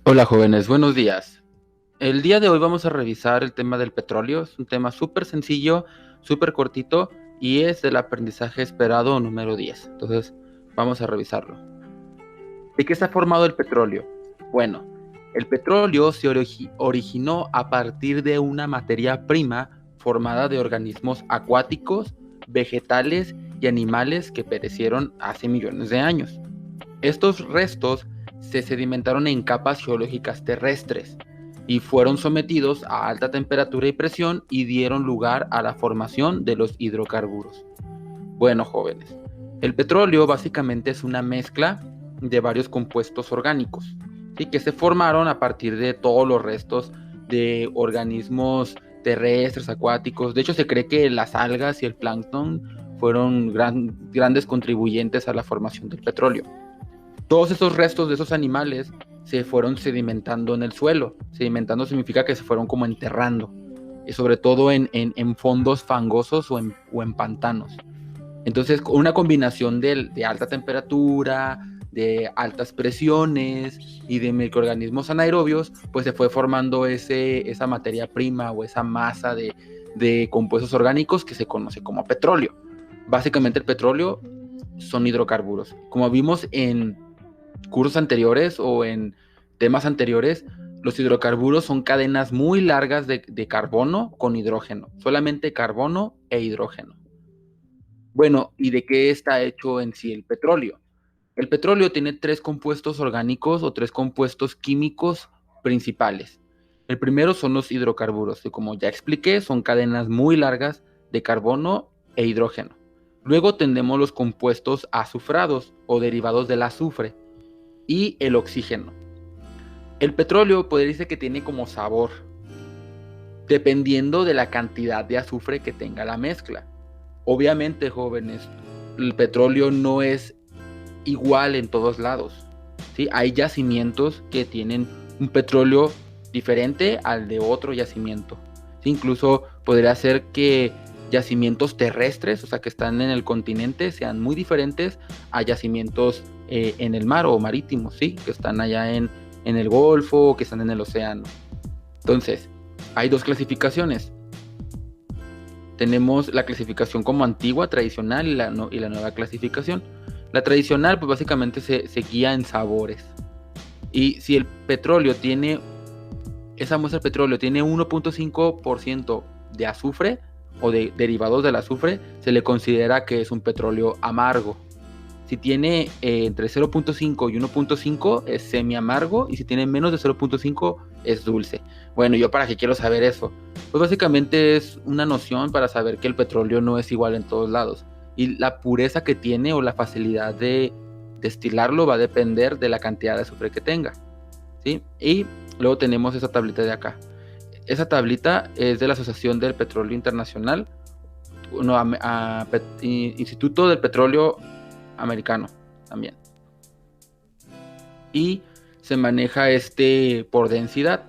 Hola jóvenes, buenos días. El día de hoy vamos a revisar el tema del petróleo. Es un tema súper sencillo, súper cortito y es del aprendizaje esperado número 10. Entonces, vamos a revisarlo. ¿De qué está formado el petróleo? Bueno, el petróleo se originó a partir de una materia prima formada de organismos acuáticos, vegetales y animales que perecieron hace millones de años. Estos restos se sedimentaron en capas geológicas terrestres y fueron sometidos a alta temperatura y presión y dieron lugar a la formación de los hidrocarburos. Bueno, jóvenes, el petróleo básicamente es una mezcla de varios compuestos orgánicos, ¿sí? Que se formaron a partir de todos los restos de organismos terrestres, acuáticos. De hecho, se cree que las algas y el plancton fueron grandes contribuyentes a la formación del petróleo. Todos esos restos de esos animales se fueron sedimentando en el suelo. Sedimentando significa que se fueron como enterrando, y sobre todo en fondos fangosos o en pantanos. Entonces, una combinación de alta temperatura, de altas presiones y de microorganismos anaerobios, pues se fue formando esa materia prima o esa masa de compuestos orgánicos que se conoce como petróleo. Básicamente el petróleo son hidrocarburos. Como vimos en cursos anteriores o en temas anteriores, los hidrocarburos son cadenas muy largas de carbono con hidrógeno, solamente carbono e hidrógeno. Bueno, ¿y de qué está hecho en sí el petróleo? El petróleo tiene tres compuestos orgánicos o tres compuestos químicos principales. El primero son los hidrocarburos, que como ya expliqué, son cadenas muy largas de carbono e hidrógeno. Luego tenemos los compuestos azufrados o derivados del azufre y el oxígeno. El petróleo puede decirse que tiene como sabor, dependiendo de la cantidad de azufre que tenga la mezcla. Obviamente, jóvenes, el petróleo no es igual en todos lados, ¿sí? Hay yacimientos que tienen un petróleo diferente al de otro yacimiento, ¿sí? Incluso podría ser que yacimientos terrestres, o sea, que están en el continente, sean muy diferentes a yacimientos en el mar o marítimos, ¿sí? Que están allá en el Golfo o que están en el océano. Entonces, hay dos clasificaciones. Tenemos la clasificación como antigua, tradicional y la nueva clasificación. La tradicional, pues básicamente se guía en sabores. Y si el petróleo tiene, esa muestra de petróleo tiene 1.5% de azufre o de derivados del azufre, se le considera que es un petróleo amargo. Si tiene entre 0.5 y 1.5 es semi amargo, y si tiene menos de 0.5 es dulce. Bueno, ¿yo para qué quiero saber eso? Pues básicamente es una noción para saber que el petróleo no es igual en todos lados, y la pureza que tiene o la facilidad de destilarlo va a depender de la cantidad de azufre que tenga, ¿sí? Y luego tenemos esa tablita de acá. Esa tablita es de la Asociación del Petróleo Internacional, no, Instituto del Petróleo Americano también. Y se maneja por densidad.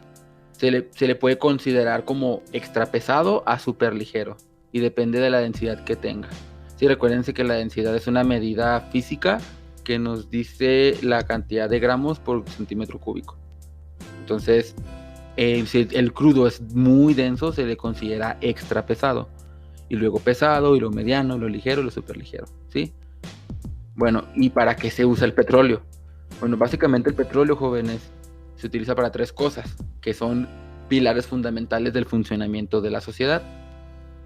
Se le puede considerar como extra pesado a súper ligero, y depende de la densidad que tenga. Sí, recuérdense que la densidad es una medida física que nos dice la cantidad de gramos por centímetro cúbico. Entonces, si el crudo es muy denso, se le considera extra pesado. Y luego pesado, y lo mediano, lo ligero, lo súper ligero, ¿sí? Bueno, ¿y para qué se usa el petróleo? Bueno, básicamente el petróleo, jóvenes, se utiliza para tres cosas, que son pilares fundamentales del funcionamiento de la sociedad.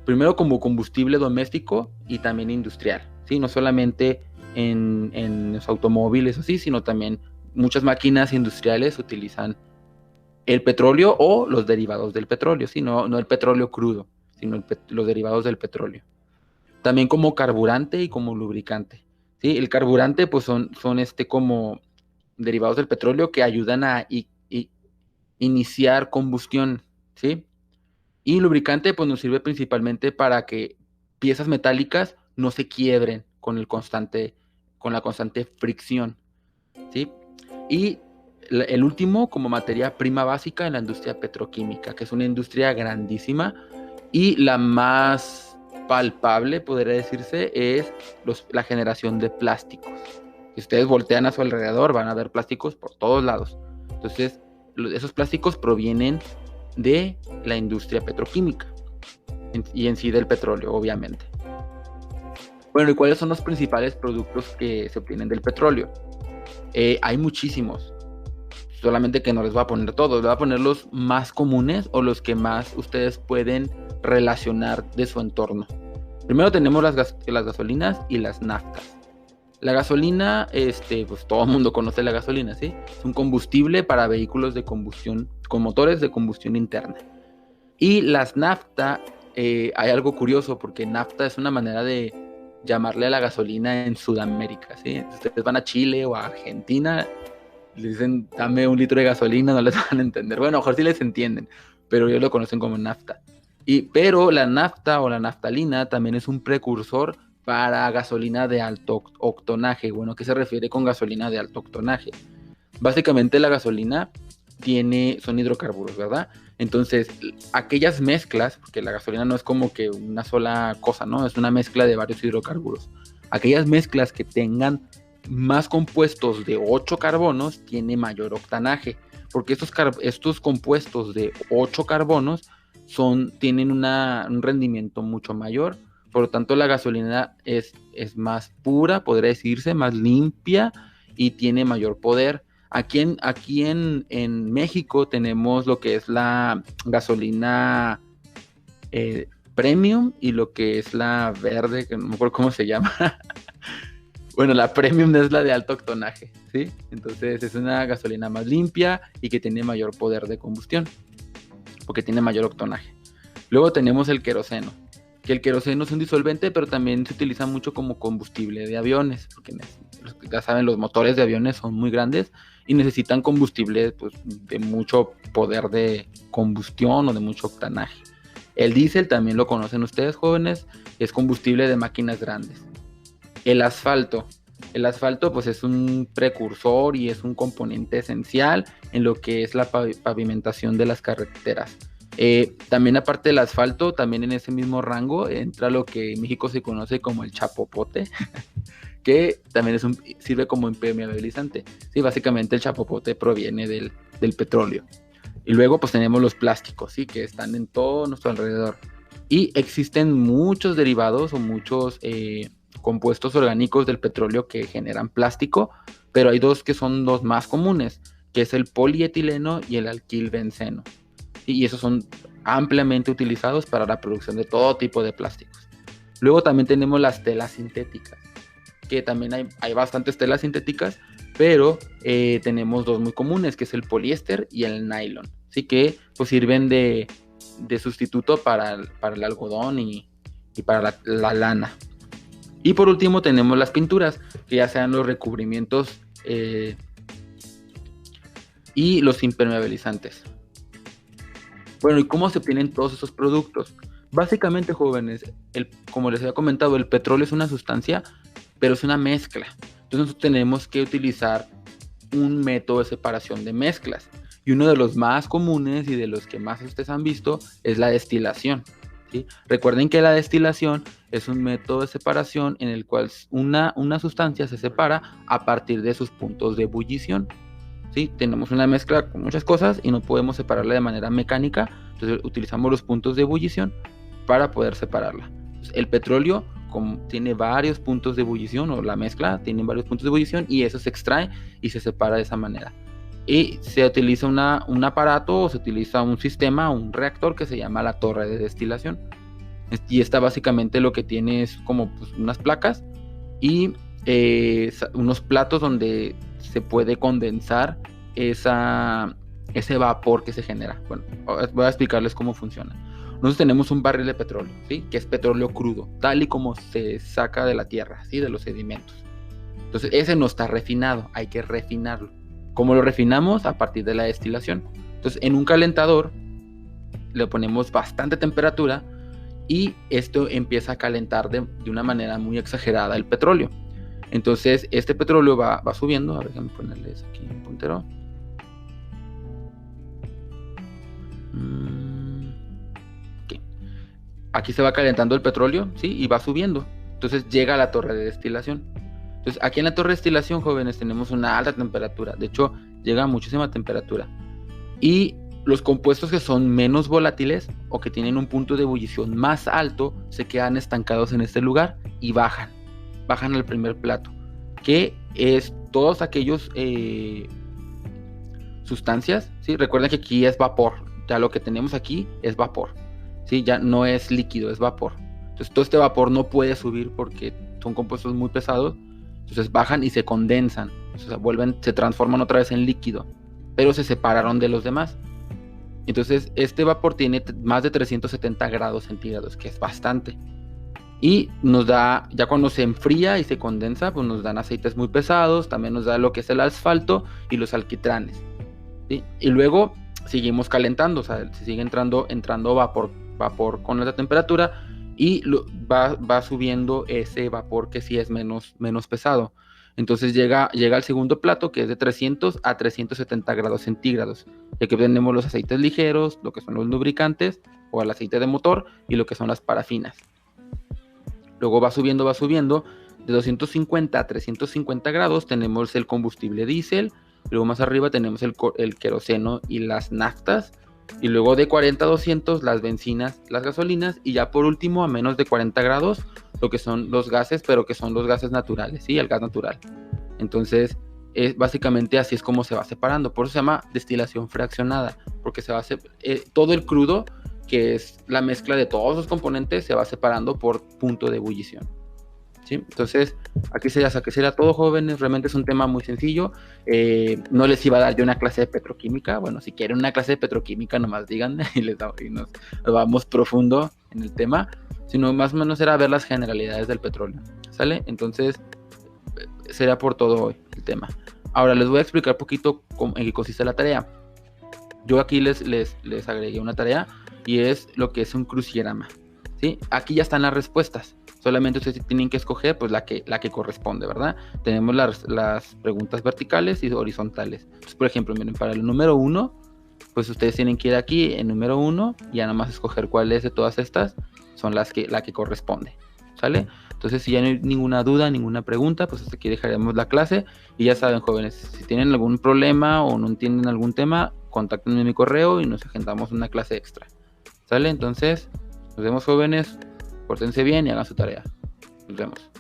Primero, como combustible doméstico y también industrial, ¿sí? No solamente en los automóviles así, sino también muchas máquinas industriales utilizan el petróleo o los derivados del petróleo, ¿sí? No el petróleo crudo, sino los derivados del petróleo. También como carburante y como lubricante, ¿sí? El carburante pues son como derivados del petróleo que ayudan a iniciar combustión, ¿sí? Y lubricante pues nos sirve principalmente para que piezas metálicas no se quiebren con la constante fricción, ¿sí? Y el último como materia prima básica en la industria petroquímica, que es una industria grandísima y la más palpable, podría decirse, es la generación de plásticos. Si ustedes voltean a su alrededor, van a ver plásticos por todos lados. Entonces, esos plásticos provienen de la industria petroquímica y en sí del petróleo, obviamente. Bueno, ¿y cuáles son los principales productos que se obtienen del petróleo? Hay muchísimos, solamente que no les voy a poner todos, les voy a poner los más comunes o los que más ustedes pueden relacionar de su entorno. Primero tenemos las gasolinas y las naftas. La gasolina, pues todo el mundo conoce la gasolina, ¿sí? Es un combustible para vehículos de combustión, con motores de combustión interna. Y las nafta, hay algo curioso, porque nafta es una manera de llamarle a la gasolina en Sudamérica, ¿sí? Ustedes van a Chile o a Argentina, le dicen, dame un litro de gasolina, no les van a entender. Bueno, a lo mejor sí les entienden, pero ellos lo conocen como nafta. Pero la nafta o la naftalina también es un precursor para gasolina de alto octonaje. Bueno, ¿qué se refiere con gasolina de alto octonaje? Básicamente la gasolina son hidrocarburos, ¿verdad? Entonces, aquellas mezclas, porque la gasolina no es como que una sola cosa, ¿no? Es una mezcla de varios hidrocarburos. Aquellas mezclas que tengan más compuestos de 8 carbonos tiene mayor octanaje, porque estos compuestos de 8 carbonos tienen un rendimiento mucho mayor. Por lo tanto, la gasolina es más pura, podría decirse, más limpia y tiene mayor poder. Aquí en México tenemos lo que es la gasolina premium y lo que es la verde, que no me acuerdo cómo se llama. Bueno, la premium es la de alto octonaje, ¿sí? Entonces es una gasolina más limpia y que tiene mayor poder de combustión, porque tiene mayor octonaje. Luego tenemos el queroseno, que el queroseno es un disolvente, pero también se utiliza mucho como combustible de aviones, porque ya saben, los motores de aviones son muy grandes y necesitan combustible, pues, de mucho poder de combustión o de mucho octanaje. El diésel también lo conocen ustedes, jóvenes, es combustible de máquinas grandes. El asfalto pues es un precursor y es un componente esencial en lo que es la pavimentación de las carreteras. También aparte del asfalto, también en ese mismo rango entra lo que en México se conoce como el chapopote, que también sirve como impermeabilizante. Sí, básicamente el chapopote proviene del petróleo. Y luego pues tenemos los plásticos, ¿sí? Que están en todo nuestro alrededor. Y existen muchos derivados o muchos compuestos orgánicos del petróleo que generan plástico, pero hay dos que son los más comunes, que es el polietileno y el alquilbenceno. Y esos son ampliamente utilizados para la producción de todo tipo de plásticos. Luego también tenemos las telas sintéticas, que también hay bastantes telas sintéticas, pero tenemos dos muy comunes, que es el poliéster y el nylon. Así que pues sirven de sustituto para el algodón y para la lana. Y por último tenemos las pinturas, que ya sean los recubrimientos y los impermeabilizantes. Bueno, ¿y cómo se obtienen todos esos productos? Básicamente, jóvenes, como les había comentado, el petróleo es una sustancia, pero es una mezcla. Entonces nosotros tenemos que utilizar un método de separación de mezclas. Y uno de los más comunes y de los que más ustedes han visto es la destilación, ¿sí? Recuerden que la destilación es un método de separación en el cual una sustancia se separa a partir de sus puntos de ebullición. ¿Sí? Tenemos una mezcla con muchas cosas y no podemos separarla de manera mecánica, entonces utilizamos los puntos de ebullición para poder separarla. Entonces, el petróleo tiene varios puntos de ebullición, o la mezcla tiene varios puntos de ebullición, y eso se extrae y se separa de esa manera. Y se utiliza un aparato o se utiliza un sistema, un reactor que se llama la torre de destilación. Y esta básicamente lo que tiene es como pues, unas placas y unos platos donde se puede condensar ese vapor que se genera. Bueno, voy a explicarles cómo funciona. Nosotros tenemos un barril de petróleo, ¿sí? Que es petróleo crudo, tal y como se saca de la tierra, ¿sí? De los sedimentos. Entonces ese no está refinado, hay que refinarlo. ¿Cómo lo refinamos? A partir de la destilación. Entonces en un calentador le ponemos bastante temperatura y esto empieza a calentar de una manera muy exagerada el petróleo. Entonces este petróleo va subiendo. A ver, déjame ponerles aquí un puntero. Okay. Aquí se va calentando el petróleo, ¿sí? Y va subiendo. Entonces llega a la torre de destilación. Entonces aquí en la torre de destilación, jóvenes, tenemos una alta temperatura. De hecho, llega a muchísima temperatura. Y los compuestos que son menos volátiles o que tienen un punto de ebullición más alto se quedan estancados en este lugar y bajan al primer plato, que es todos aquellos sustancias, ¿sí? Recuerden que aquí es vapor, ya lo que tenemos aquí es vapor, ¿sí? Ya no es líquido, es vapor. Entonces todo este vapor no puede subir porque son compuestos muy pesados, entonces bajan y se condensan, o sea, se transforman otra vez en líquido, pero se separaron de los demás. Entonces este vapor tiene más de 370 grados centígrados, que es bastante. Y nos da, ya cuando se enfría y se condensa, pues nos dan aceites muy pesados, también nos da lo que es el asfalto y los alquitranes, ¿sí? Y luego seguimos calentando, o sea, se sigue entrando vapor con alta temperatura y va subiendo ese vapor que sí es menos pesado. Entonces llega al segundo plato, que es de 300 a 370 grados centígrados. Y aquí tenemos los aceites ligeros, lo que son los lubricantes o el aceite de motor y lo que son las parafinas. Luego va subiendo. De 250 a 350 grados tenemos el combustible diésel. Luego más arriba tenemos el queroseno y las naftas. Y luego de 40 a 200 las bencinas, las gasolinas. Y ya por último a menos de 40 grados lo que son los gases, pero que son los gases naturales, ¿sí? El gas natural. Entonces, básicamente así es como se va separando. Por eso se llama destilación fraccionada, porque se va todo el crudo, que es la mezcla de todos los componentes, se va separando por punto de ebullición, ¿sí? Entonces, aquí sería todo, jóvenes. Realmente es un tema muy sencillo. No les iba a dar yo una clase de petroquímica. Bueno, si quieren una clase de petroquímica, nomás digan y nos vamos profundo en el tema. Sino más o menos era ver las generalidades del petróleo, ¿sale? Entonces, sería por todo hoy el tema. Ahora les voy a explicar un poquito en qué consiste la tarea. Yo aquí les agregué una tarea y es lo que es un crucigrama, ¿sí? Aquí ya están las respuestas. Solamente ustedes tienen que escoger pues la que corresponde, ¿verdad? Tenemos las preguntas verticales y horizontales. Entonces, por ejemplo, miren, para el número 1, pues ustedes tienen que ir aquí en número 1 y ya nada más escoger cuáles de todas estas son la que corresponde, ¿sale? Entonces, si ya no hay ninguna duda, ninguna pregunta, pues hasta aquí dejaremos la clase. Y ya saben, jóvenes, si tienen algún problema o no entienden algún tema, contáctenme en mi correo y nos agendamos una clase extra, ¿sale? Entonces, nos vemos, jóvenes, pórtense bien y hagan su tarea. Nos vemos.